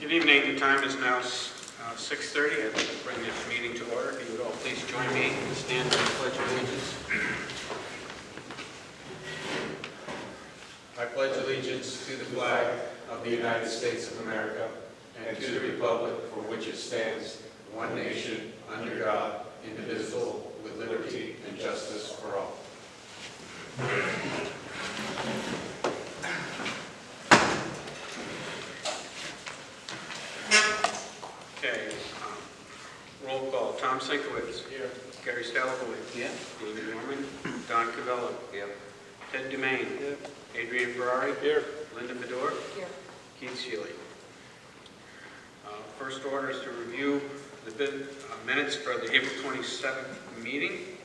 Good evening. The time is now 6:30. I'd like to bring this meeting to order. If you would all please join me in stand for the Pledge of Allegiance. I pledge allegiance to the flag of the United States of America and to the republic for which it stands, one nation, under God, indivisible, with liberty and justice for all. Okay, roll call. Tom Sinkowitz. Here. Gary Stalkowitz. Here. David Norman. Don Cavello. Here. Ted Dumaine. Here. Adrian Ferrari. Here. Linda Fedor. Here. Keith Seeley. First order is to review the minutes for the April 27th meeting.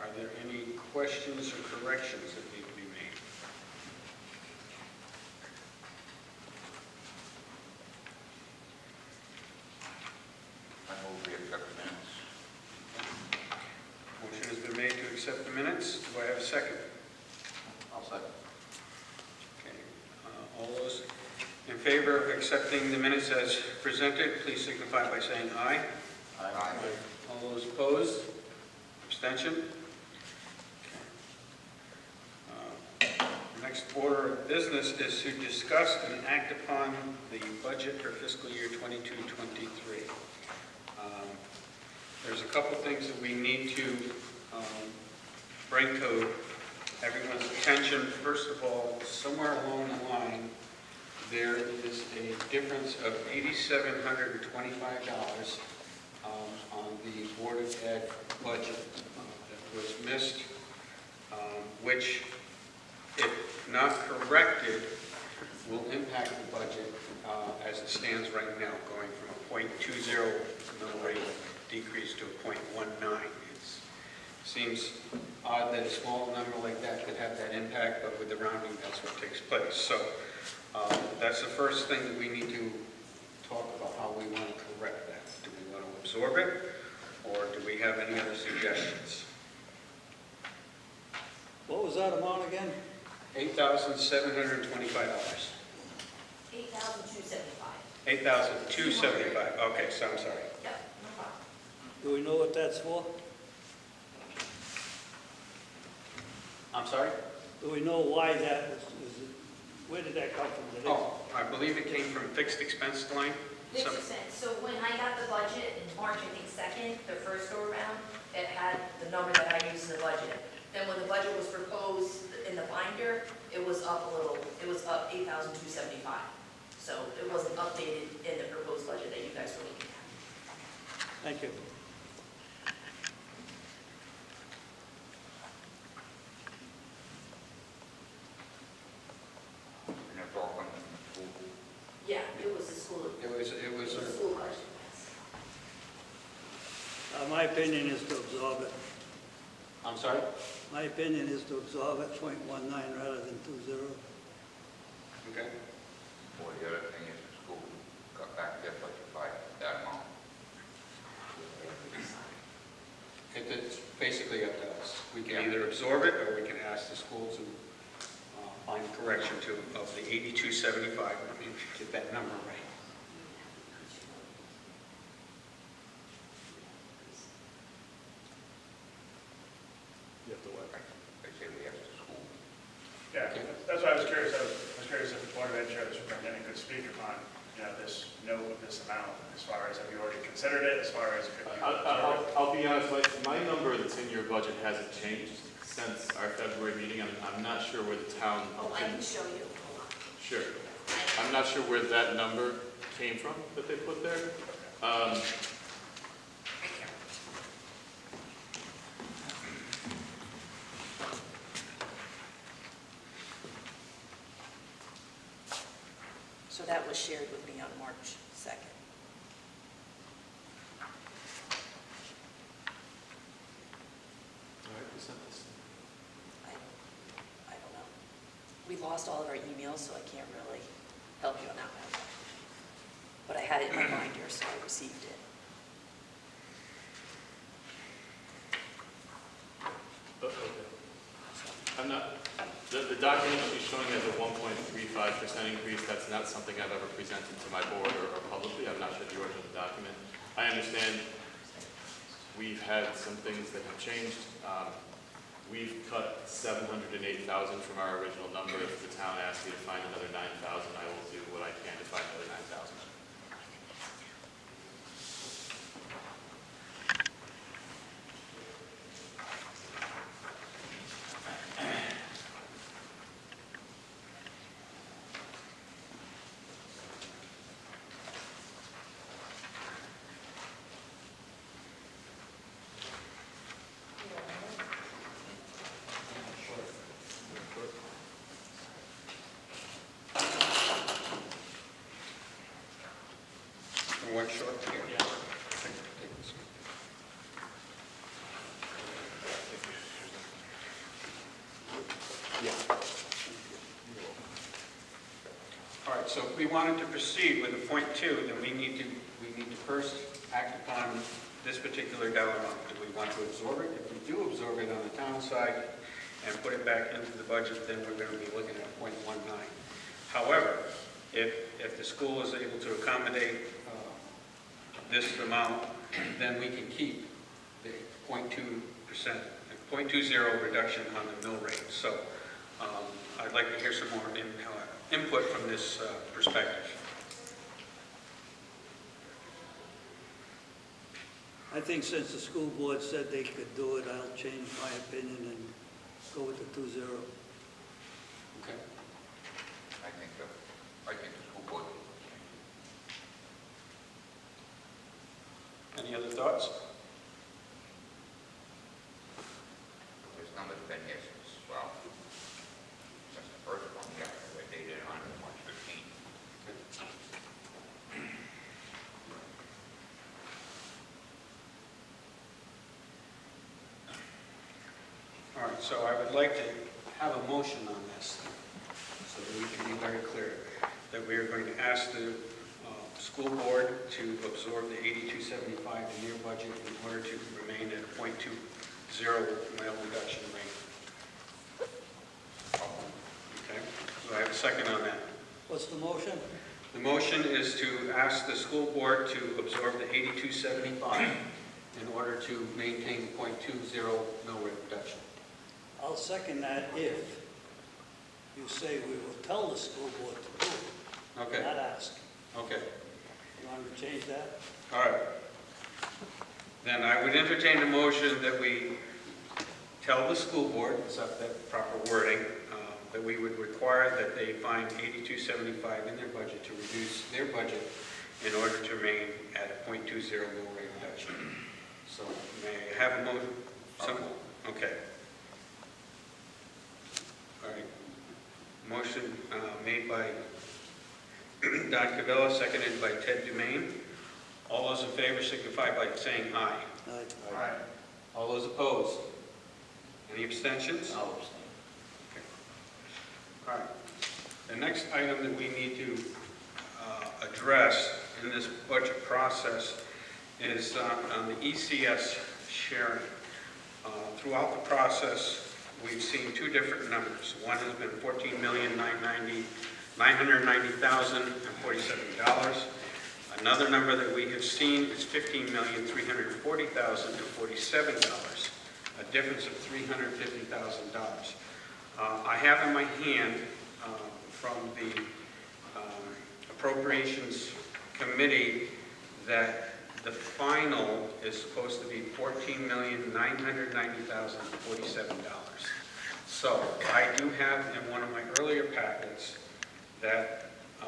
Are there any questions or corrections that need to be made? I move we accept the minutes. Motion has been made to accept the minutes. Do I have a second? I'll second. Okay. All those in favor of accepting the minutes as presented, please signify by saying aye. Aye. All those opposed? Abstention? Next order of business is to discuss and act upon the budget for fiscal year 22-23. There's a couple things that we need to bring to everyone's attention. First of all, somewhere along the line, there is a difference of $8,725 on the Board of Ed budget that was missed, which, if not corrected, will impact the budget as it stands right now, going from a .20 mill rate decrease to a .19. It seems odd that a small number like that could have that impact, but with the rounding, that's what takes place. So that's the first thing that we need to talk about, how we want to correct that. Do we want to absorb it, or do we have any other suggestions? What was that amount again? $8,725. $8,275. $8,275. Okay, so I'm sorry. Yep, no problem. Do we know what that's for? I'm sorry? Do we know why that was, where did that come from? Oh, I believe it came from fixed expense line. Makes sense. So when I got the budget in March, I think 2nd, the first go around, it had the number that I used in the budget. Then when the budget was proposed in the binder, it was up a little. It was up $8,275. So it wasn't updated in the proposed budget that you guys were looking at. Thank you. And it's all coming from the school. Yeah, it was the school. It was It was the school budget. My opinion is to absorb it. I'm sorry? My opinion is to absorb it, .19 rather than 20. Okay. Or the other thing is the school got back their budget by that amount. It's basically up to us. We can either absorb it, or we can ask the school to find correction of the $8,275. Let me get that number right. You have to what? They say we ask the school. Yeah, that's why I was curious. I was curious if the Board of Ed Chair, the superintendent, could speak upon, this note of this amount, as far as, have you already considered it, as far as could you absorb it? I'll be honest, my number that's in your budget hasn't changed since our February meeting. I'm not sure where the town... Oh, I can show you. Hold on. Sure. I'm not sure where that number came from that they put there. So that was shared with me on March 2nd. All right, we sent this. I don't know. We lost all of our emails, so I can't really help you on that one. But I had it in my binder, so I received it. Okay. I'm not, the document she's showing as a 1.35% increase, that's not something I've ever presented to my board or publicly. I'm not sure if you ordered the document. I understand we've had some things that have changed. We've cut $708,000 from our original number. If the town asks me to find another $9,000, I will do what I can to find another $9,000. One short here. Yeah. All right, so if we wanted to proceed with a point two, then we need to first act upon this particular dollar amount. Do we want to absorb it? If we do absorb it on the town side and put it back into the budget, then we're going to be looking at 0.19. However, if the school is able to accommodate this amount, then we can keep the 0.20 reduction on the mill rate. So I'd like to hear some more input from this perspective. I think since the school board said they could do it, I'll change my opinion and go with the 2-0. Okay. I think the school board. Any other thoughts? This number's been here since, well, since the first one, yeah, they dated it on March 15th. All right, so I would like to have a motion on this, so that we can be very clear, that we are going to ask the school board to absorb the 8275 in their budget in order to remain at 0.20 mile reduction rate. Okay, so I have a second on that. What's the motion? The motion is to ask the school board to absorb the 8275 in order to maintain the 0.20 mill rate reduction. I'll second that if you say we will tell the school board to do it, Okay, not ask. okay. You want to change that? All right. Then I would entertain a motion that we tell the school board, it's up that proper wording, that we would require that they find 8275 in their budget to reduce their budget in order to remain at a 0.20 mill rate reduction. So may I have a motion? Okay. All right. Motion made by Don Cavella, seconded by Ted Dumaine. All those in favor signify by saying aye. Aye. Aye. All those opposed? Any abstentions? I'll abstain. All right. The next item that we need to address in this budget process is on the ECS sharing. Throughout the process, we've seen two different numbers. One has been $14,990,047. Another number that we have seen is $15,340,047, a difference of $350,000. I have in my hand from the Appropriations Committee that the final is supposed to be $14,990,047. So I do have in one of my earlier packets that I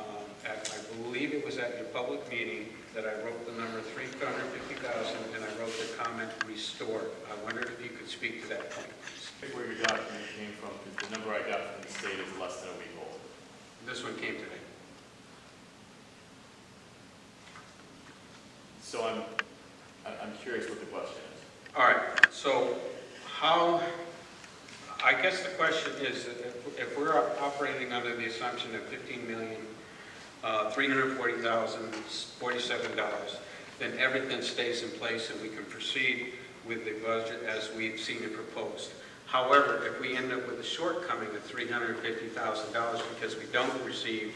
believe it was at your public meeting that I wrote the number 350,000 and I wrote the comment restored. I wondered if you could speak to that point, please. I think where your document came from, because the number I got from the state is less than a week old. This one came today. So I'm curious what the question is. All right, so I guess the question is, that if we're operating under the assumption of $15,340,047, then everything stays in place and we can proceed with the budget as we've seen it proposed. However, if we end up with a shortcoming of $350,000 because we don't receive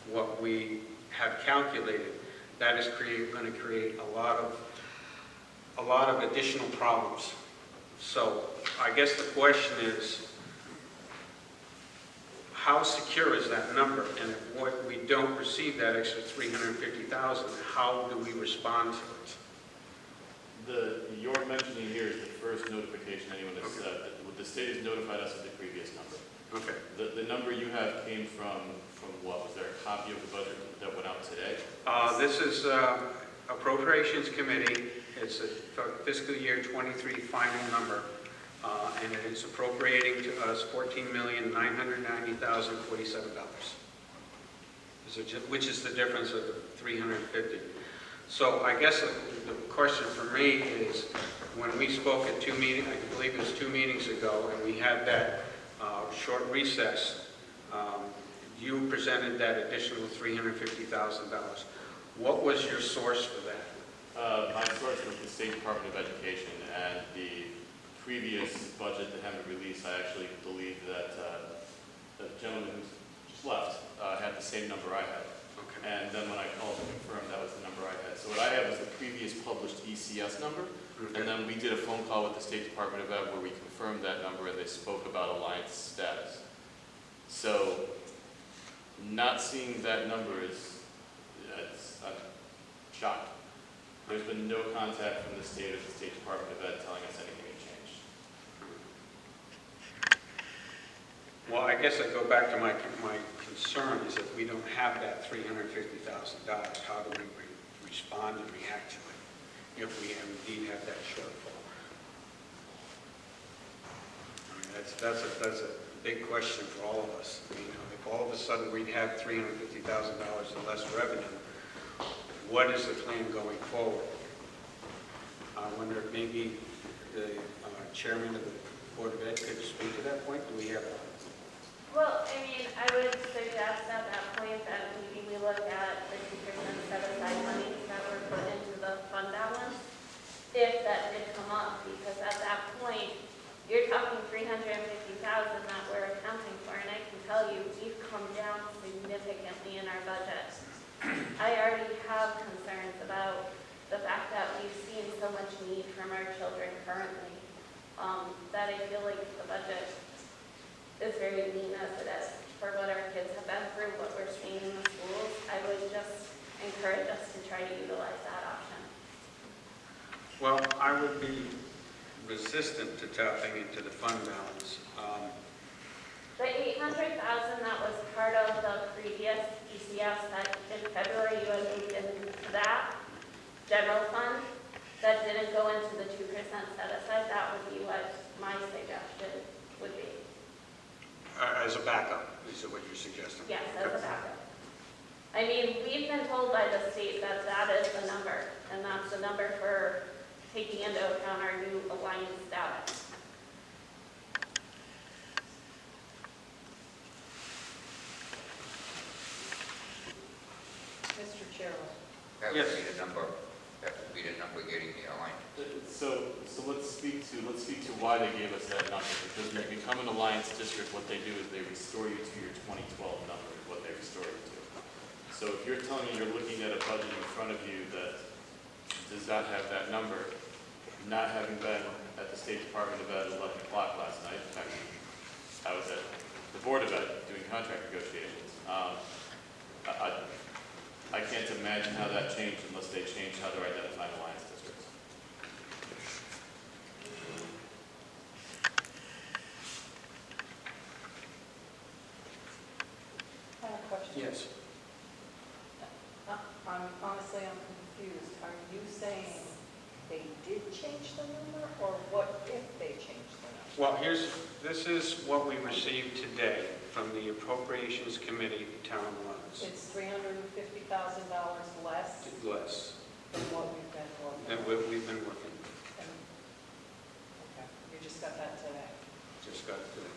what we have calculated, that is going to create a lot of additional problems. So I guess the question is, how secure is that number? And if we don't receive that extra $350,000, how do we respond to it? Your mentioning here is the first notification anyone has said. The state has notified us of the previous number. Okay. The number you have came from what? Was there a copy of the budget that went out today? This is Appropriations Committee. It's a fiscal year 23 final number, and it's appropriating to us $14,990,047, which is the difference of the 350. So I guess the question for me is, when we spoke at two meetings, I believe it was 2 meetings ago, and we had that short recess, you presented that additional $350,000. What was your source for that? My source was the State Department of Education, and the previous budget that had been released, I actually believe that the gentleman who just left had the same number I had. Okay. And then when I called to confirm, that was the number I had. So what I have is the previous published ECS number, Okay. and then we did a phone call with the State Department of Ed where we confirmed that number, and they spoke about Alliance status. So not seeing that number I'm shocked. There's been no contact from the state or the State Department of Ed telling us anything had changed. Well, I guess I go back to my concern is that we don't have that $350,000. How do we respond and react to it if we indeed have that shortfall? I mean, that's a big question for all of us. You know, if all of a sudden we'd have $350,000 in less revenue, what is the plan going forward? I wonder if maybe the chairman of the Board of Ed could speak to that point. Do we have? Well, I mean, I would suggest at that point that maybe we look at the 2% set-aside money that were put into the fund balance, if that did come up, because at that point, you're talking $350,000 that we're accounting for, and I can tell you, we've come down significantly in our budget. I already have concerns about the fact that we've seen so much need from our children currently, that I feel like the budget is very lean as it is for what our kids have been through, what we're seeing in the schools. I would just encourage us to try to utilize that option. Well, I would be resistant to tapping into the fund balance. The $800,000 that was part of the previous ECS that in February you had moved into that general fund that didn't go into the 2% set aside, that would be what my suggestion would be. As a backup, is what you're suggesting? Yes, as a backup. I mean, we've been told by the state that that is the number, and that's the number for taking into account our new alliance status. Mr. Chairman. That Yes. would be the number, getting the alliance. So let's speak to why they gave us that number, because when you become an alliance district, what they do is they restore you to your 2012 number, is what they restore you to. So if you're telling me you're looking at a budget in front of you that does not have that number, not having been at the State Department of Ed at 11 o'clock last night, in fact, I was at the Board of Ed doing contract negotiations. I can't imagine how that changed unless they changed how they're identifying alliance districts. I have a question. Yes. they did change the number, or what if they changed the number? Well, this is what we received today from the Appropriations Committee town runs. It's $350,000 less Less than what we've been working than on. what we've been working, Okay, you just got that today. just got today.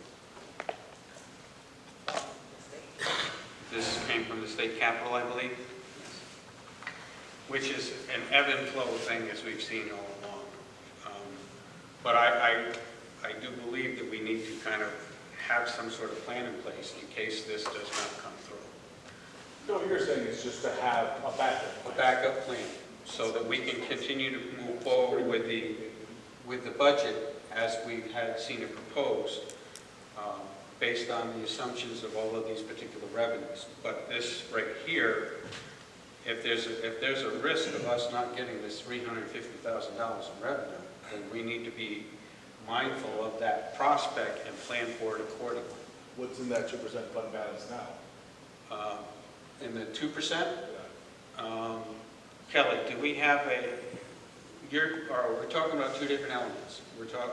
From the state. This came from the state capitol, I believe, which is an ebb and flow thing as we've seen all along. But I do believe that we need to kind of have some sort of plan in place in case this does not come through. So what you're saying is just to have a backup A plan? backup plan, so that we can continue to move forward with the budget as we had seen it proposed, based on the assumptions of all of these particular revenues. But this right here, if there's a risk of us not getting this $350,000 in revenue, then we need to be mindful of that prospect and plan for it accordingly. What's in that 2% fund balance now? In the 2%, Kelly, do we have we're talking about two different elements. We're talking,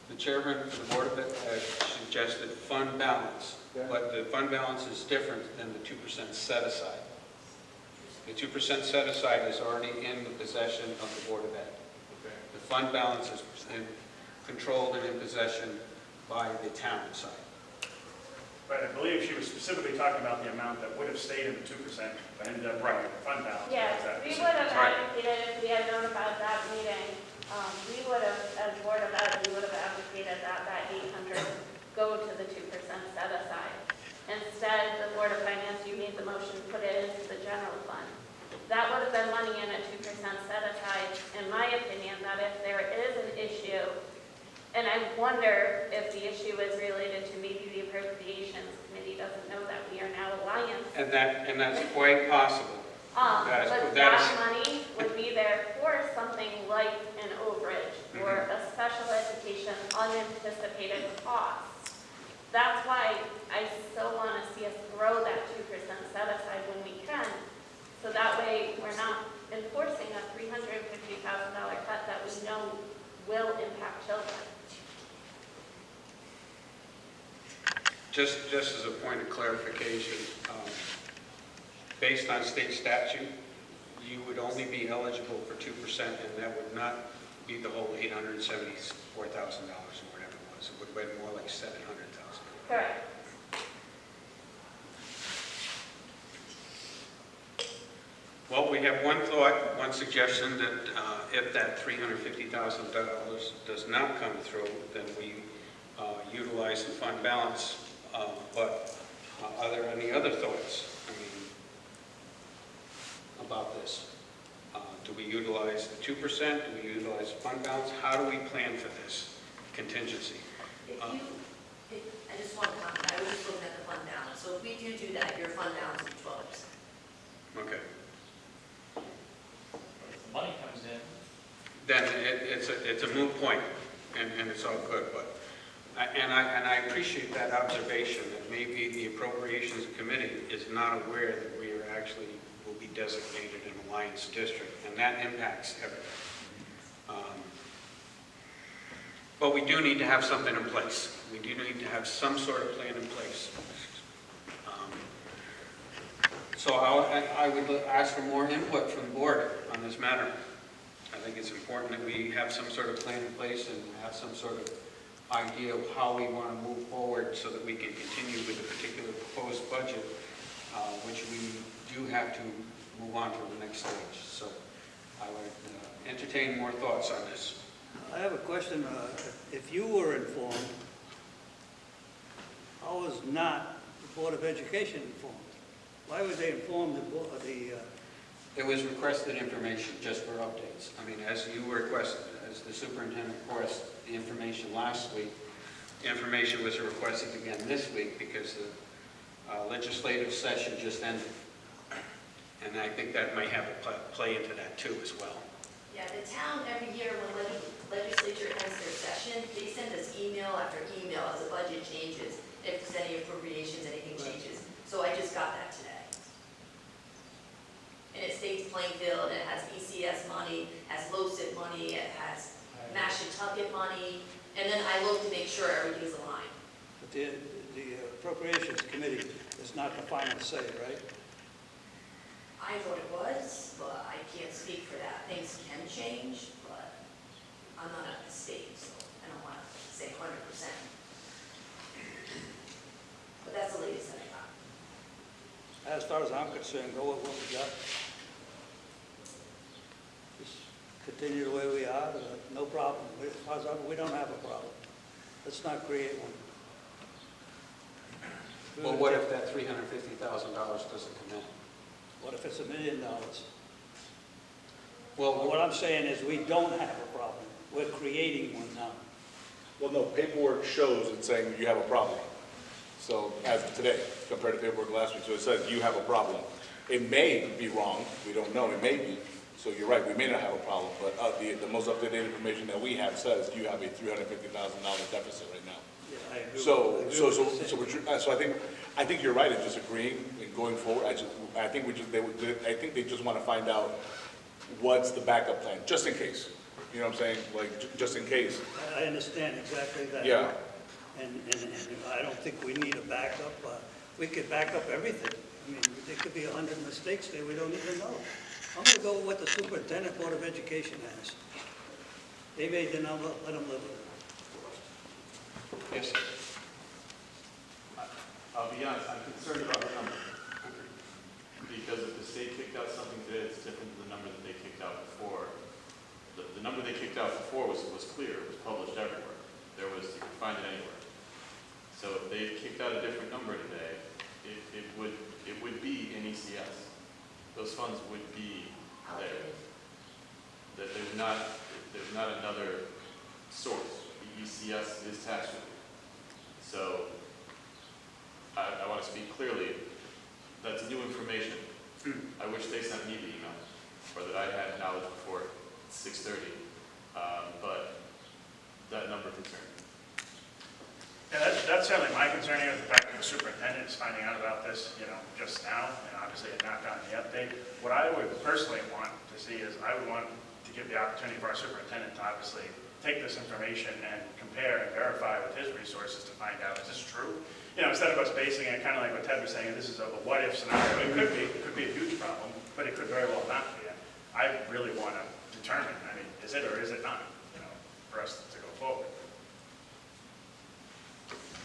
the chairman of the board of it has suggested fund balance, Yeah. but the fund balance is different than the 2% set aside. The 2% set aside is already in the possession of the Board of Ed. Okay. The fund balance is controlled and in possession by the town side. But I believe she was specifically talking about the amount that would have stayed in the 2%, but ended up running the fund balance. Yes, Is that- we would have Right. advocated if we had known about that meeting. We would have, as Board of Ed, we would have advocated that 800 go to the 2% set aside. Instead, the Board of Finance, you made the motion to put it into the general fund. That would have been money in a 2% set aside, in my opinion, that if there is an issue, and I wonder if the issue is related to maybe the Appropriations Committee doesn't know that we are now Alliance. And that's quite possible. That is- But that is- that money would be there for something like an overage or a special education unanticipated cost. That's why I still want to see us grow that 2% set aside when we can, so that way we're not enforcing a $350,000 cut that we know will impact children. Just as a point of clarification, based on state statute, you would only be eligible for 2%, and that would not be the whole $874,000 or whatever it was. It would have been more like $700,000. Correct. Well, we have one thought, one suggestion that if that $350,000 does not come through, then we utilize the fund balance. But are there any other thoughts, about this? Do we utilize the 2%? Do we utilize fund balance? How do we plan for this contingency? I just want to comment, I was just looking at the fund balance. So if we do that, your fund balance is 12%. Okay. If the money comes in, Then it's a moot point, and it's all good. But I appreciate that observation that maybe the Appropriations Committee is not aware that we are actually will be designated an Alliance district, and that impacts everything. But we do need to have something in place. We do need to have some sort of plan in place. So I would ask for more input from the board on this matter. I think it's important that we have some sort of plan in place and have some sort of idea of how we want to move forward so that we can continue with the particular proposed budget, which we do have to move on to the next stage. So I would entertain more thoughts on this. I have a question. If you were informed, how was not the Board of Education informed? Why would they inform the It was requested information just for updates. I mean, as you requested, as the superintendent requested the information last week, the information was requested again this week because the legislative session just ended. And I think that might have a play into that too as well. Yeah, the town every year when legislature ends their session, they send us email after email as the budget changes, if there's any appropriations, anything changes. So I just got that today. and it states Plainfield, and it has ECS money, has LoCIP money, it has Mashantucket money, and then I look to make sure everything's aligned. But the Appropriations Committee is not the final say, right? I thought it was, but I can't speak for that. Things can change, but I'm not at the state, so I don't want to say 100%. But that's the latest that I got. As far as I'm concerned, go with what we got. Just continue the way we are, no problem. As far as we don't have a problem. Let's not create one. Well, what if that $350,000 doesn't come in? What if it's $1 million? Well, What I'm saying is we don't have a problem. We're creating one now. Well, no, paperwork shows it's saying you have a problem. So as of today, compared to paperwork last week, so it says you have a problem. It may be wrong, we don't know, it may be. So you're right, we may not have a problem, but the most up-to-date information that we have says you have a $350,000 deficit right now. Yeah, I agree. So I agree with what you're saying. so I think you're right in just agreeing and going forward. I think they just want to find out what's the backup plan, just in case. You know what I'm saying? Like, just in case. I understand exactly that. Yeah. And I don't think we need a backup. We could back up everything. I mean, there could be 100 mistakes there we don't even know. I'm going to go with what the Superintendent Board of Education has. They made the number, let them live with it. yes, I'll be honest, I'm concerned about the number. Because if the state kicked out something today, it's different than the number that they kicked out before. The number they kicked out before was clear, it was published everywhere. You could find it anywhere. So if they kicked out a different number today, it would be in ECS. Those funds would be there. That there's not another source. The ECS is tax relief. So I want to speak clearly. That's new information. I wish they sent me the email, or that I had knowledge before 6:30. But that number concerns me. Yeah, that's certainly my concern here, the fact that the superintendent is finding out about this, just now, and obviously had not gotten the update. What I would personally want to see is, I would want to give the opportunity for our superintendent to obviously take this information and compare and verify with his resources to find out, is this true? Instead of us basing it kind of like what Ted was saying, this is a what-if scenario. It could be a huge problem, but it could very well not be. I really want to determine, is it or is it not, for us to go forward.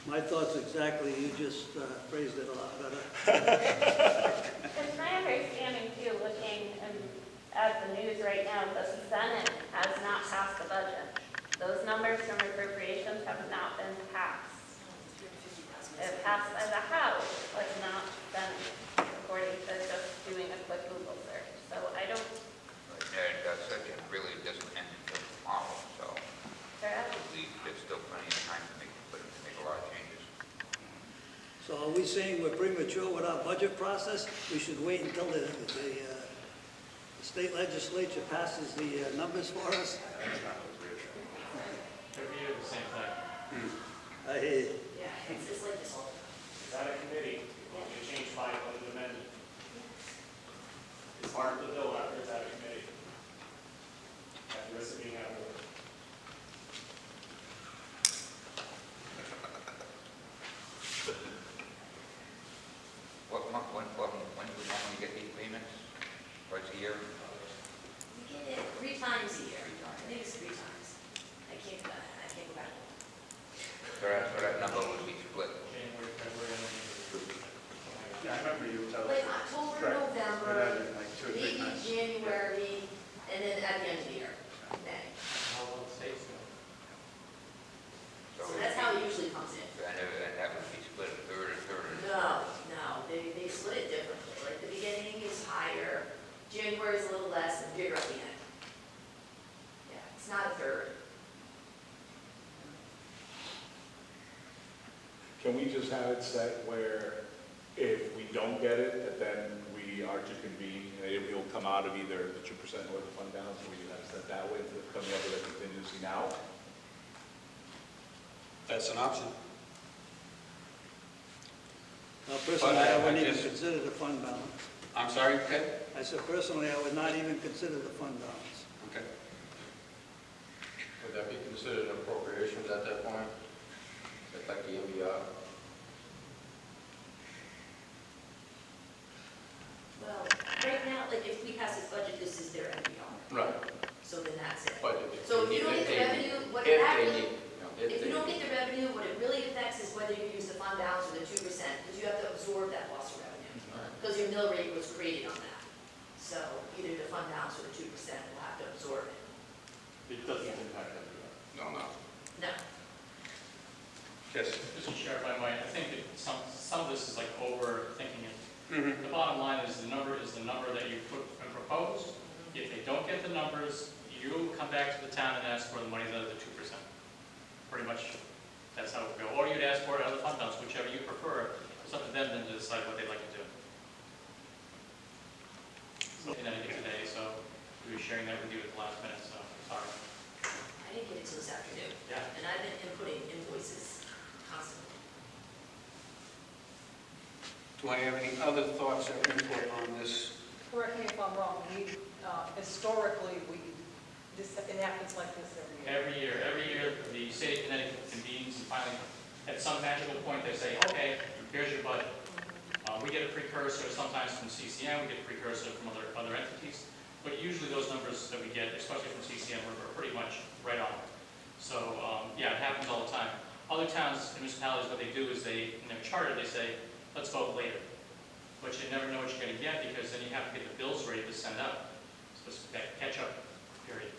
My thoughts exactly, you just phrased it a lot better. It's my understanding too, looking at the news right now, the Senate has not passed the budget. Those numbers from appropriations have not been passed. It passed by the House, but not Senate, according to just doing a quick Google search. So I don't. That section really doesn't end until tomorrow, so Correct. I believe there's still plenty of time to make a lot of changes. So are we saying we're premature with our budget process? We should wait until the state legislature passes the numbers for us? Every year, the same thing. I hear you. Yeah, it's like this all. Is that a committee? You change by budget amendment. It's part of the bill after it's at a committee. At the risk of being out of order. When do we normally get these payments? Twice a year? We get it 3 times a year. I think it's 3 times. I can't go back. So that number would be split. January, February, and Yeah, I remember you telling Like me. October, Right. November, Like 2 or 3 maybe times. January, and then at the end of the year, May. how long it stays go. So that's how it usually comes in. And that would be split a third. No, they split it differently. Like the beginning is higher, January is a little less, and bigger at the end. Yeah, it's not a third. Can we just have it set where if we don't get it, that then we are to convene, and it will come out of either the 2% or the fund balance, and we can have it set that way instead of coming up with a contingency now? that's an option. Now, personally, I wouldn't I even just- consider the fund balance. I'm sorry, Ted? I said, personally, I would not even consider the fund balance. Okay. Would that be considered appropriations at that point? Just like the MBR? Well, right now, like, if we pass this budget, this is their MBR. Right. So then that's it. But So if you don't get the revenue, what if it they actually, need, if you don't get the revenue, what it really affects is whether you use the fund balance or the 2%, because you have to absorb that loss of revenue. Because your mill rate was created on that. So either the fund balance or the 2% will have to absorb it. It doesn't impact everyone. No, no. No. Yes. Mr. Chair, if I might, I think that some of this is like overthinking it. Mhm. The bottom line is the number that you put and proposed. If they don't get the numbers, you come back to the town and ask for the money, the 2%. Pretty much, that's how it would go. Or you'd ask for it out of the fund balance, whichever you prefer. It's up to them then to decide what they'd like to do. So, and I didn't get today, so we were sharing that with you at the last minute, so sorry. I didn't get it till this afternoon. Yeah. And I've been inputting invoices constantly. Do I have any other thoughts or input on this? Correct me if I'm wrong, historically, it happens like this every year. Every year, the state of Connecticut convenes and finally, at some magical point, they say, okay, here's your budget. We get a precursor sometimes from CCM, we get a precursor from other entities, but usually those numbers that we get, especially from CCM, are pretty much right on. So, yeah, it happens all the time. Other towns, municipalities, what they do is in their charter, they say, let's vote later. But you never know what you're going to get because then you have to get the bills ready to send out. So it's that catch-up period.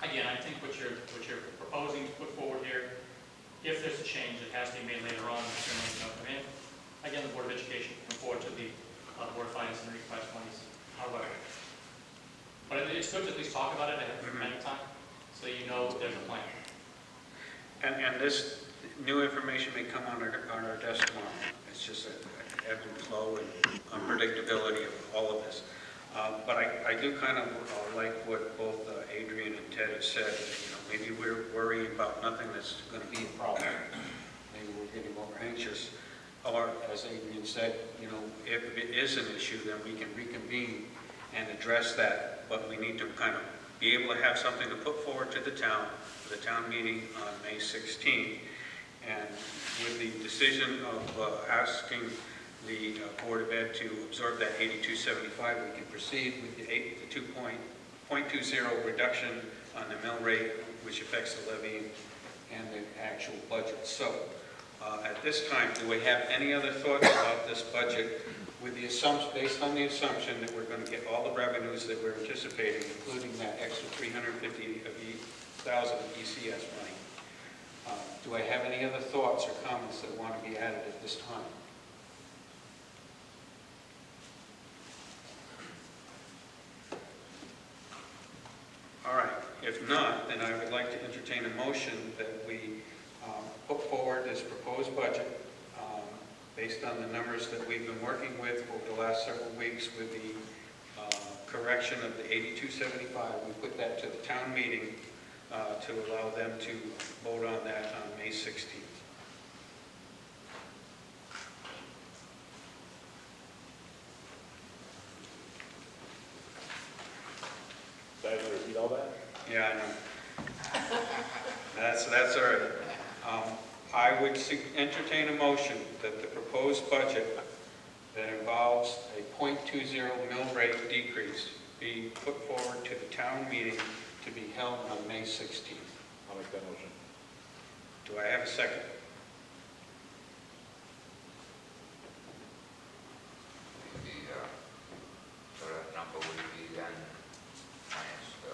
Again, I think what you're proposing to put forward here, if there's a change that has to be made later on, certainly don't come in. Again, the Board of Education can forward to the Board of Finance and request monies, however. But it's good to at least talk about it ahead of time, so you know there's a plan. And this new information may come on our desk tomorrow. It's just an ebb and flow and unpredictability of all of this. But I do kind of like what both Adrian and Ted have said. Maybe we're worrying about nothing that's going to be a problem. Maybe we're getting more anxious. Or, as Adrian said, if it is an issue, then we can reconvene and address that. But we need to kind of be able to have something to put forward to the town meeting on May 16th. And with the decision of asking the Board of Ed to absorb that 8275, we can proceed with the 2.20 reduction on the mill rate, which affects the levy and the actual budget. So at this time, do we have any other thoughts about this budget with the assumption, based on the assumption that we're going to get all the revenues that we're anticipating, including that extra $350,000 ECS money? Do I have any other thoughts or comments that want to be added at this time? All right. If not, then I would like to entertain a motion that we put forward this proposed budget based on the numbers that we've been working with over the last several weeks with the correction of the 8275. We put that to the town meeting to allow them to vote on that on May 16th. Did I have to repeat all that? Yeah, I know. That's all right. I would entertain a motion that the proposed budget that involves a 0.20 mill rate decrease be put forward to the town meeting to be held on May 16th. I'll make that motion. Do I have a second? So that number would be then minus the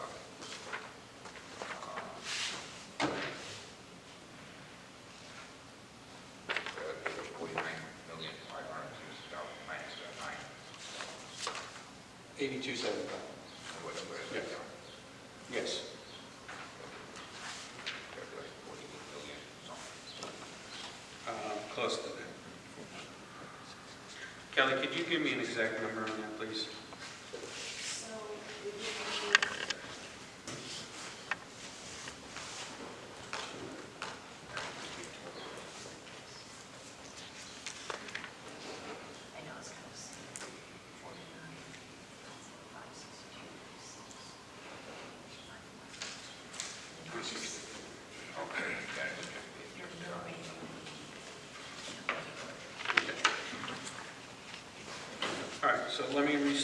49,506,000 minus the 9. 8275. What is Yes. that? Yes. That's like 48 million something. Close to that. Kelly, could you give me an exact number on that, please? So, would you I know it's close.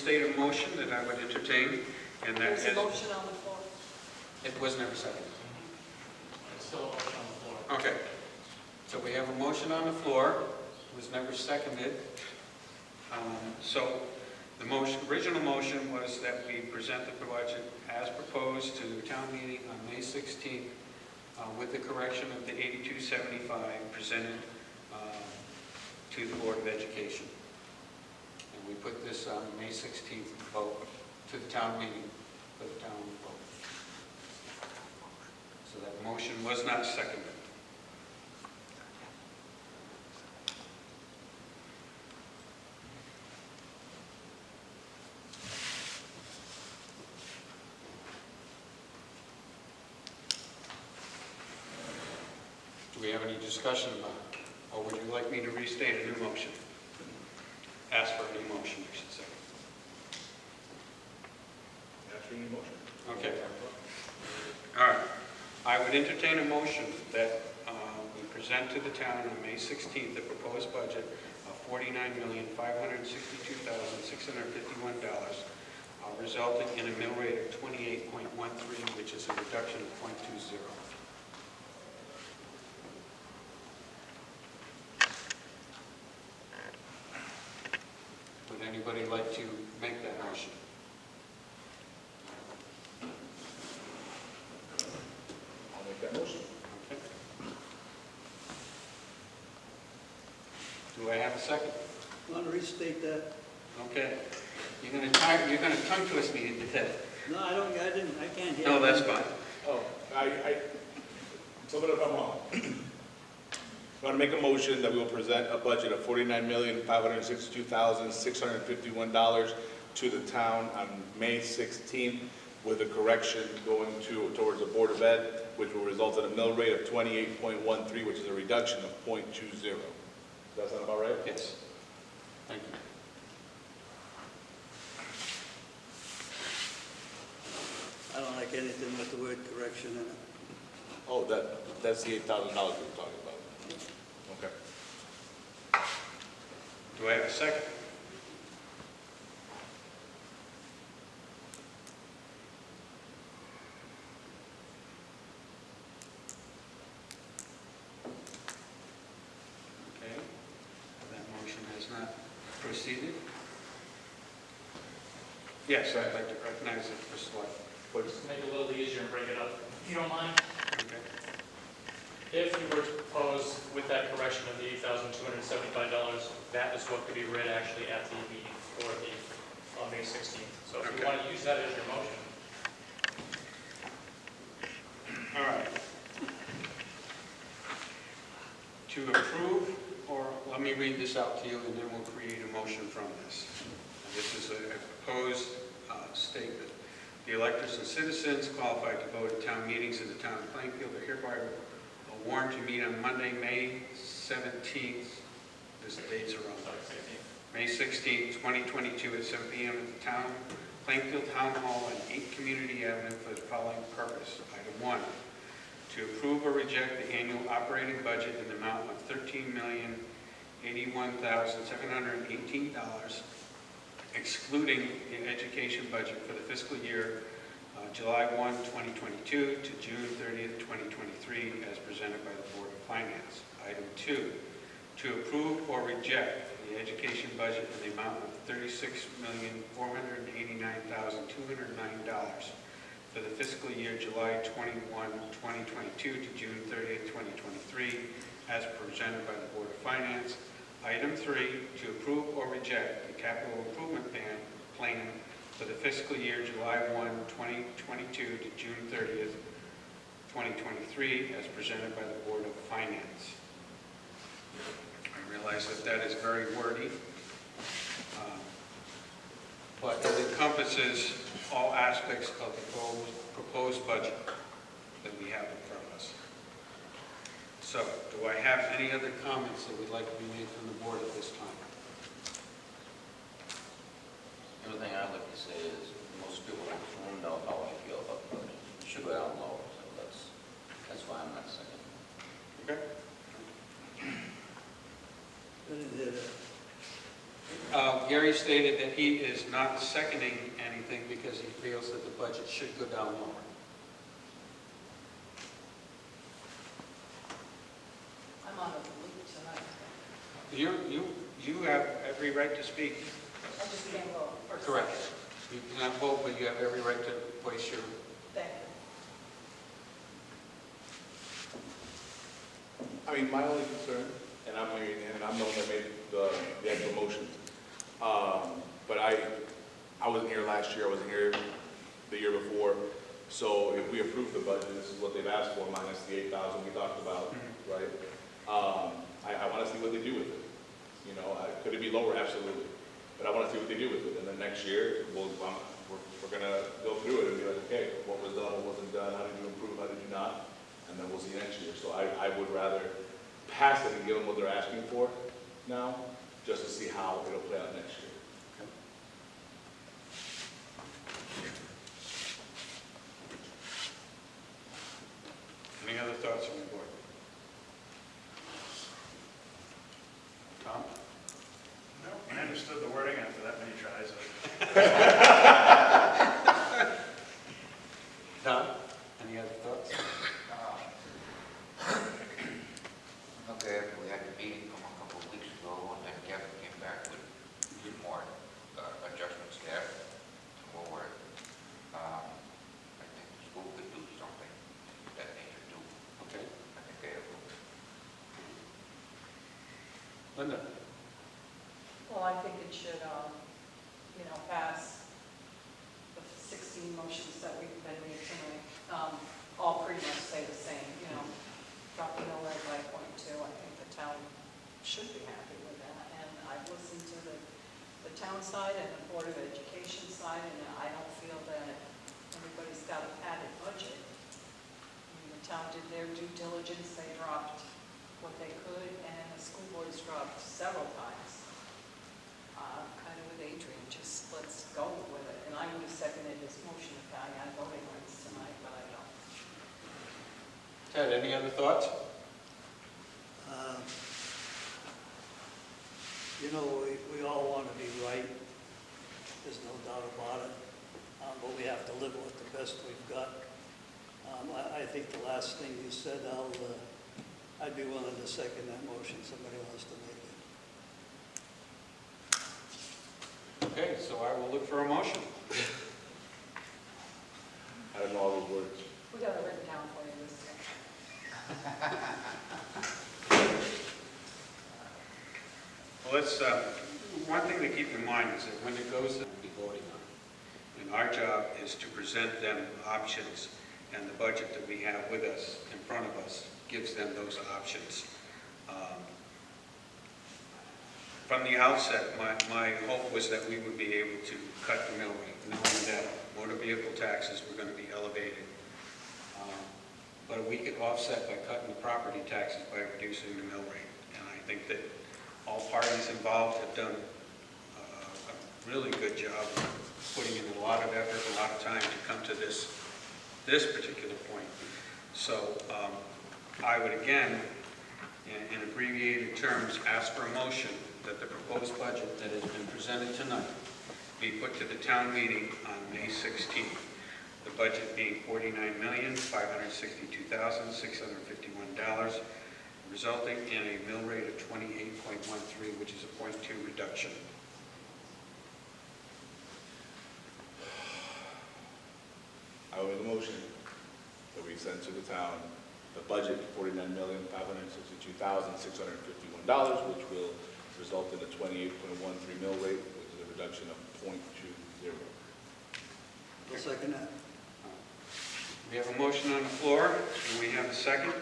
restate a motion that I would entertain, and that There's a is, motion on the floor. it was never seconded. It's still a motion on the floor. Okay, so we have a motion on the floor, it was never seconded. So the motion, original motion was that we present the budget as proposed to the town meeting on May 16th with the correction of the 8275 presented to the Board of Education. And we put this on May 16th vote to the town meeting for the town vote. So that motion was not seconded. Do we have any discussion about it? Or would you like me to restate a new motion? Ask for a new motion, I should say. That's your new motion. Okay. All right. I would entertain a motion that we present to the town on May 16th the proposed budget of $49,562,651, resulting in a mill rate of 28.13, which is a reduction of 0.20. Would anybody like to make that motion? I'll make that motion. Okay. Do I have a second? Want to restate that? Okay. You're going to tongue twist me into that. No, I can't hear. No, that's fine. Oh, so what if I'm wrong? I want to make a motion that we will present a budget of $49,562,651 to the town on May 16th with a correction going towards the Board of Ed, which will result in a mill rate of 28.13, which is a reduction of 0.20. Does that sound about right? Yes. Thank you. I don't like anything with the word correction in it. Oh, that's the $8,000 we were talking about. Okay. Do I have a second? Okay. That motion has not proceeded. Yes, I'd like to recognize it for select. Please. Just to make it a little easier and break it up, if you don't mind. Okay. If you were to propose with that correction of the $8,275, that is what could be read actually at the meeting for the, on May 16th. So if you Okay. want to use that as your motion. All right. To approve, or let me read this out to you and then we'll create a motion from this. This is a proposed statement. The electors and citizens qualified to vote at town meetings in the town of Plainfield are hereby warned to meet on Monday, May 17th. This date's are wrong. May 16th, 2022 at 7 p.m. at the town Plainfield Town Hall on 8 Community Avenue for the following purpose. Item 1, to approve or reject the annual operating budget in the amount of $13,081,718, excluding the education budget for the fiscal year July 1, 2022 to June 30th, 2023, as presented by the Board of Finance. Item 2, to approve or reject the education budget in the amount of $36,489,209 for the fiscal year July 21, 2022 to June 30th, 2023, as presented by the Board of Finance. Item 3, to approve or reject the capital improvement plan for the fiscal year July 1, 2022 to June 30th, 2023, as presented by the Board of Finance. I realize that that is very wordy, but it encompasses all aspects of the proposed budget that we have in front of us. So, do I have any other comments that would like to be made from the board at this time? The only thing I'd like to say is most people in this room know how I feel about the budget. It should go down lower, so that's why I'm not second. Okay. I didn't hear that. Gary stated that he is not seconding anything because he feels that the budget should go down lower. I'm on a leave tonight. You have every right to speak. I just can't vote. for a Correct. second. You cannot vote, but you have every right to voice your... Thank you. I mean, my only concern, and I'm the one that made the actual motion, but I wasn't here last year, I wasn't here the year before, so if we approve the budget, this is what they've asked for, minus the 8,000 we talked about, right? I want to see what they do with it. You know, could it be lower? Absolutely. But I want to see what they do with it, and then next year, we're going to go through it and be like, okay, what was done, what wasn't done, how did you improve, how did you not? And then we'll see next year. So I would rather pass it and give them what they're asking for now, just to see how it'll play out next year. Any other thoughts from the board? Tom? No, I understood the wording after that many tries. Tom? Any other thoughts? Okay, after we had the meeting a couple of weeks ago, and then Kevin came back with more adjustments there to lower it. I think the school could do something of that nature too. Okay. I think they have. Linda? Well, I think it should, pass the 16 motions that we've been made tonight. All pretty much say the same, drop the mill rate by 0.2. I think the town should be happy with that. And I've listened to the town side and the Board of Education side, and I don't feel that everybody's got a padded budget. I mean, the town did their due diligence, they dropped what they could, and the school board's dropped several times. Kind of with Adrian, just let's go with it. And I would have seconded his motion if I had voting rights tonight, but I don't. Ted, any other thoughts? We all want to be right. There's no doubt about it. But we have to live with the best we've got. I think the last thing you said, I'd be willing to second that motion. Somebody wants to make it. Okay, so I will look for a motion. I don't know all those words. We got it written down for you this year. Well, one thing to keep in mind is that when it goes, we'll be voting on it. And our job is to present them options, and the budget that we have with us, in front of us, gives them those options. From the outset, my hope was that we would be able to cut the mill rate, knowing that motor vehicle taxes were going to be elevated. But we could offset by cutting the property taxes by reducing the mill rate. And I think that all parties involved have done a really good job of putting in a lot of effort, a lot of time to come to this particular point. So I would again, in abbreviated terms, ask for a motion that the proposed budget that has been presented tonight be put to the town meeting on May 16th. The budget being $49,562,651, resulting in a mill rate of 28.13, which is a 0.2 reduction. I will make a motion that we send to the town the budget $49,562,651, which will result in a 28.13 mill rate, which is a reduction of 0.20. I'll second that. We have a motion on the floor. Do we have a second?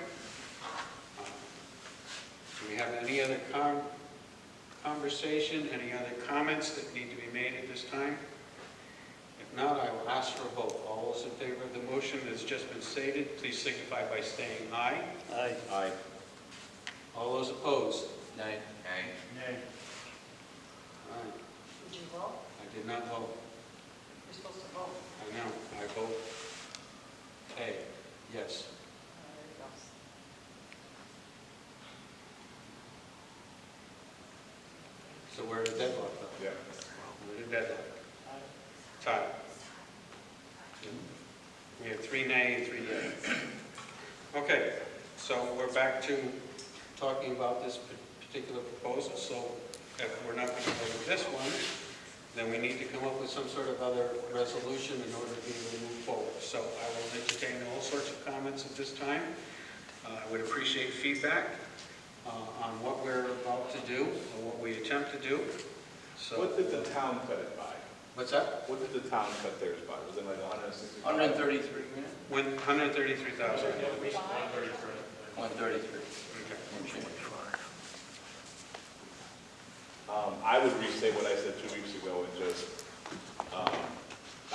Do we have any other conversation, any other comments that need to be made at this time? If not, I will ask for a vote. All those in favor of the motion that's just been stated, please signify by saying aye. Aye. Aye. All those opposed? Nay. Nay. Nay. Aye. Did you vote? I did not vote. You're supposed to vote. I know. I vote A. Yes. There you go. So we're at a deadlock, though. Yeah. deadline? Tie. We have 3 nay and 3 yea. Okay, so we're back to talking about this particular proposal. So if we're not going to go with this one, then we need to come up with some sort of other resolution in order to be able to move forward. So I will entertain all sorts of comments at this time. I would appreciate feedback on what we're about to do, or what we attempt to do. So, What did the town cut it by? what's that? What did the town cut theirs by? Was it like 160? 133 grand? 133,000. Yeah, we should 133. 133. Okay. And change. I would restate what I said 2 weeks ago and just,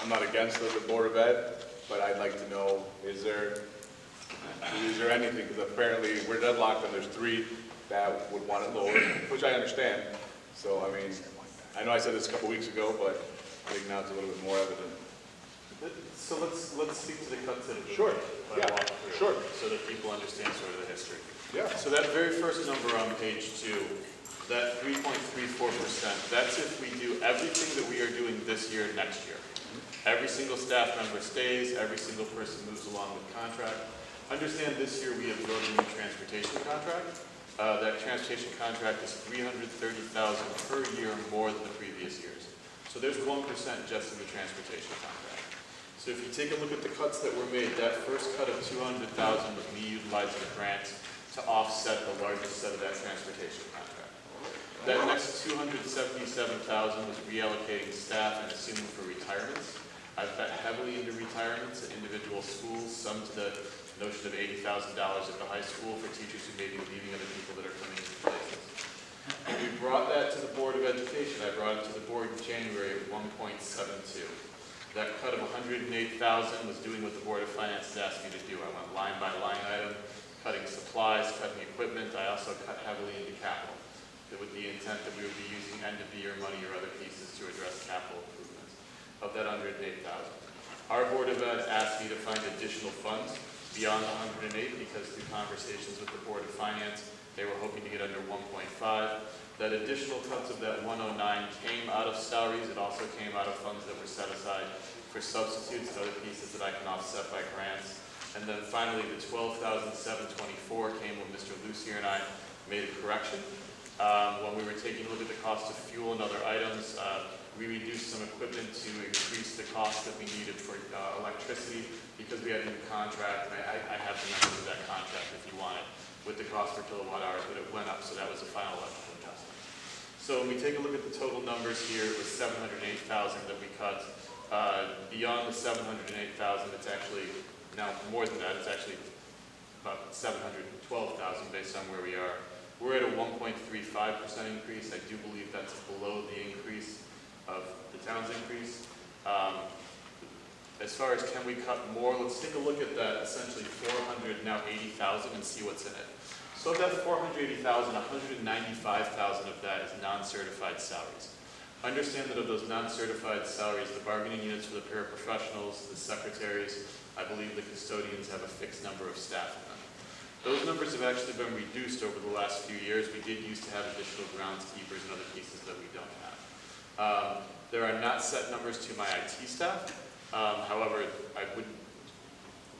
I'm not against the Board of Ed, but I'd like to know, is there anything, because apparently we're deadlocked and there's 3 that would want it lower, which I understand. So, I mean, I know I said this a couple weeks ago, but I think now it's a little bit more evident. So let's speak to the cuts that have been Sure, made by yeah, walk through, sure. so that people understand sort of the history. Yeah. So that very first number on page 2, that 3.34%, that's if we do everything that we are doing this year, next year. Every single staff member stays, every single person moves along with contract. Understand this year we absorbed a new transportation contract. That transportation contract is $330,000 per year more than the previous years. So there's 1% just in the transportation contract. So if you take a look at the cuts that were made, that first cut of $200,000 was me utilizing grants to offset the largest set of that transportation contract. That next $277,000 was reallocating staff and assuming for retirements. I've bet heavily into retirements at individual schools, some to the notion of $80,000 at the high school for teachers who may be leaving other people that are coming into places. When we brought that to the Board of Education, I brought it to the board in January at 1.72. That cut of $108,000 was doing what the Board of Finance has asked me to do. I went line by line item, cutting supplies, cutting equipment. I also cut heavily into capital, with the intent that we would be using end-of-the-year money or other pieces to address capital improvements. Of that $108,000, our Board of Ed asked me to find additional funds beyond the 108 because through conversations with the Board of Finance, they were hoping to get under 1.5. That additional cuts of that 109 came out of salaries. It also came out of funds that were set aside for substitutes and other pieces that I can offset by grants. And then finally, the $12,724 came when Mr. Lucier and I made a correction. When we were taking a look at the cost of fuel and other items, we reduced some equipment to increase the cost that we needed for electricity because we had a new contract. And I have the numbers of that contract if you want it, with the cost per kilowatt hour, but it went up, so that was a final electrical adjustment. So when we take a look at the total numbers here, it was $708,000 that we cut. Beyond the $708,000, it's actually now more than that. It's actually about $712,000 based on where we are. We're at a 1.35% increase. I do believe that's below the increase of the town's increase. As far as can we cut more, let's take a look at that essentially $480,000 and see what's in it. So of that $480,000, $195,000 of that is non-certified salaries. Understand that of those non-certified salaries, the bargaining units for the paraprofessionals, the secretaries, I believe the custodians have a fixed number of staff in them. Those numbers have actually been reduced over the last few years. We did used to have additional groundskeepers and other pieces that we don't have. There are not set numbers to my IT staff. However,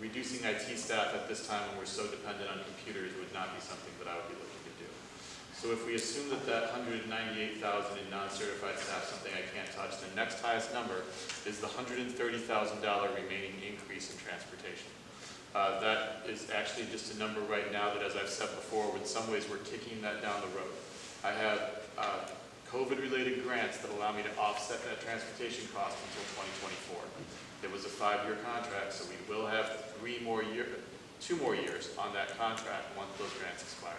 reducing IT staff at this time when we're so dependent on computers would not be something that I would be looking to do. So if we assume that that $198,000 in non-certified staff, something I can't touch, the next highest number is the $130,000 remaining increase in transportation. That is actually just a number right now that, as I've said before, in some ways we're kicking that down the road. I have COVID-related grants that allow me to offset that transportation cost until 2024. It was a 5-year contract, so we will have 2 more years on that contract once those grants expire.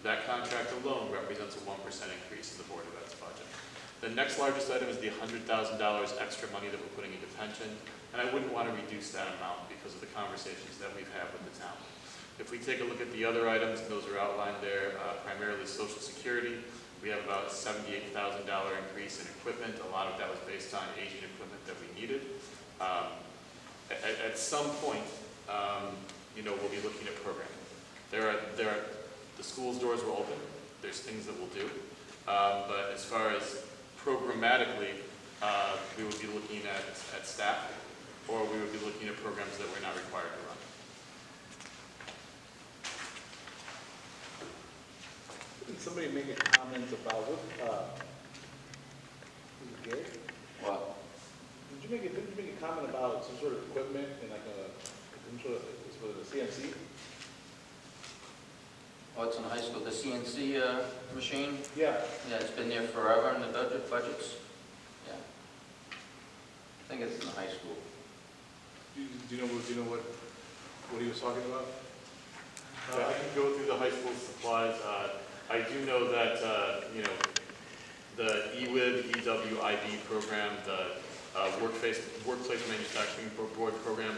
That contract alone represents a 1% increase in the Board of Ed's budget. The next largest item is the $100,000 extra money that we're putting into pension, and I wouldn't want to reduce that amount because of the conversations that we've had with the town. If we take a look at the other items, those are outlined there, primarily Social Security. We have about a $78,000 increase in equipment. A lot of that was based on aging equipment that we needed. At some point, we'll be looking at programming. The school's doors will open. There's things that we'll do. But as far as programmatically, we would be looking at staff, or we would be looking at programs that we're not required to run. Didn't somebody make a comment about what, was it Gary? Well, Didn't you make a comment about some sort of equipment and like some sort of, was it a CNC? oh, it's in high school, the CNC machine? Yeah. Yeah, it's been there forever in the budgets. Yeah. I think it's in the high school. Do you know what he was talking about? I can go through the high school supplies. I do know that, the EWIB, EWIB program, the Workplace Manufacturing Board program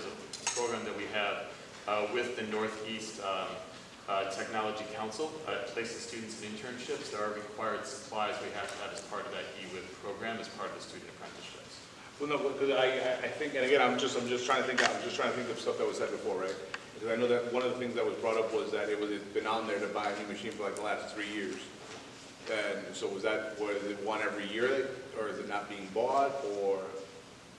that we have with the Northeast Technology Council, places students in internships. There are required supplies we have to have as part of that EWIB program, as part of the student apprenticeships. Well, no, because I think, and again, I'm just trying to think of stuff that was said before, right? Because I know that one of the things that was brought up was that it's been on there to buy a new machine for like the last 3 years. And so was it one every year, or is it not being bought, or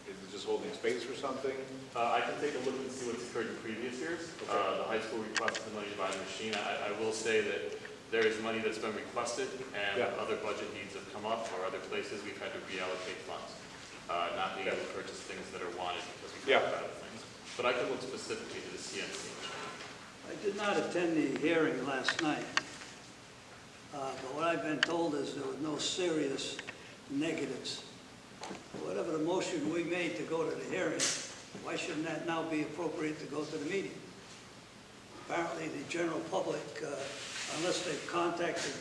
is it just holding space for something? I can take a look and see what's occurred in previous years. Okay. The high school requested the money to buy the machine. I will say that there is money that's been requested, and Yeah. other budget needs have come up, or other places we've had to reallocate funds, not being able to purchase things that are wanted because we Yeah. can't buy other things. But I can look specifically to the CNC machine. I did not attend the hearing last night, but what I've been told is there were no serious negatives. Whatever the motion we made to go to the hearing, why shouldn't that now be appropriate to go to the meeting? Apparently, the general public, unless they've contacted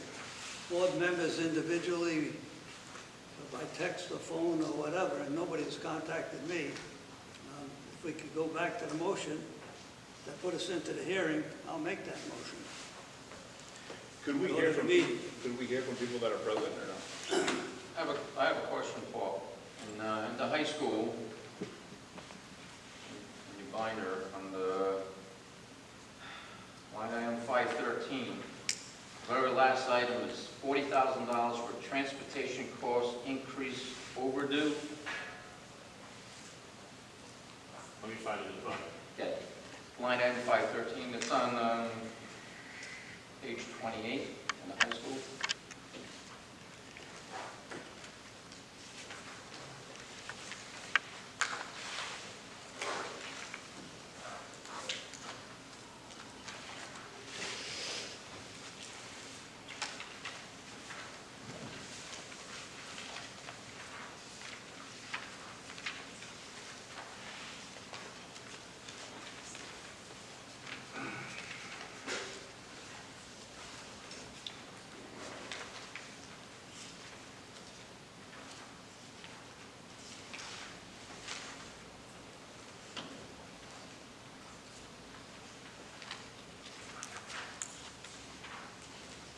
board members individually by text or phone or whatever, and nobody's contacted me, if we could go back to the motion that put us into the hearing, I'll make that motion. Could we Go hear to the from meeting. people that are present or not? I have a question, Paul. In the high school, in your binder, on the line item 513, very last item is $40,000 for transportation cost increase overdue. Let me find it in the book. Yeah, line item 513, it's on page 28 in the high school.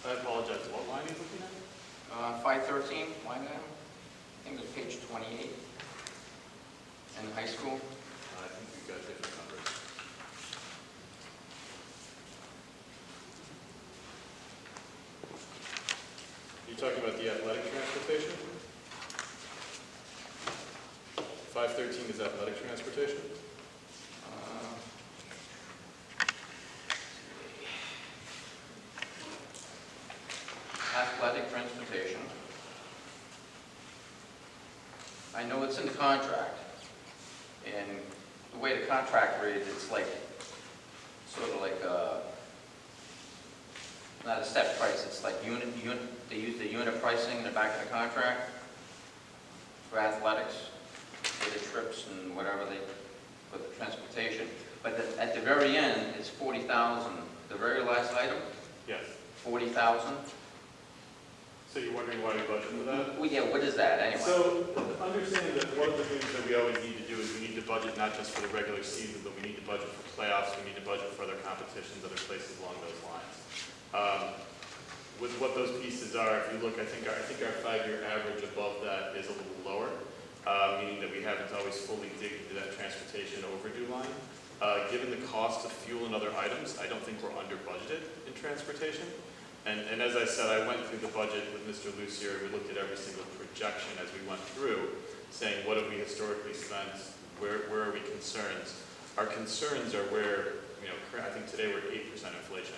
I apologize. What line are you looking at? 513, line item, I think it's page 28 in high school. I think we've got different numbers. You're talking about the athletic transportation? 513 is athletic transportation? Athletic transportation. I know it's in the contract, and the way the contract reads, it's like, sort of like not a set price, it's like they use the unit pricing in the back of the contract for athletics, for the trips and whatever for the transportation. But at the very end, it's 40,000. The very last item, Yes. 40,000. So you're wondering why we budget for that? Well, yeah, what is that anyway? So, understanding that one of the things that we always need to do is we need to budget not just for the regular season, but we need to budget for playoffs, we need to budget for other competitions, other places along those lines. With what those pieces are, if you look, I think our 5-year average above that is a little lower, meaning that we haven't always fully digged into that transportation overdue line. Given the cost of fuel and other items, I don't think we're under budgeted in transportation. And as I said, I went through the budget with Mr. Lucier, we looked at every single projection as we went through, saying, what have we historically spent? Where are we concerned? Our concerns are where, I think today we're at 8% inflation.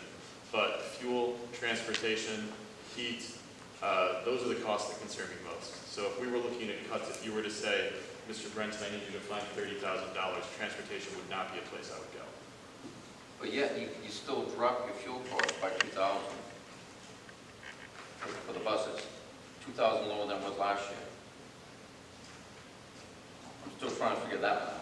But fuel, transportation, heat, those are the costs that concern me most. So if we were looking at cuts, if you were to say, Mr. Brenton, I need you to find $30,000, transportation would not be a place I would go. But yet, you still drop your fuel cost by 2,000 for the buses, 2,000 lower than it was last year. I'm still trying to figure that one out.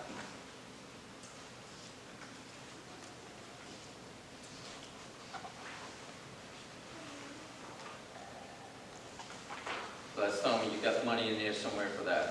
So that's telling me you got money in there somewhere for that.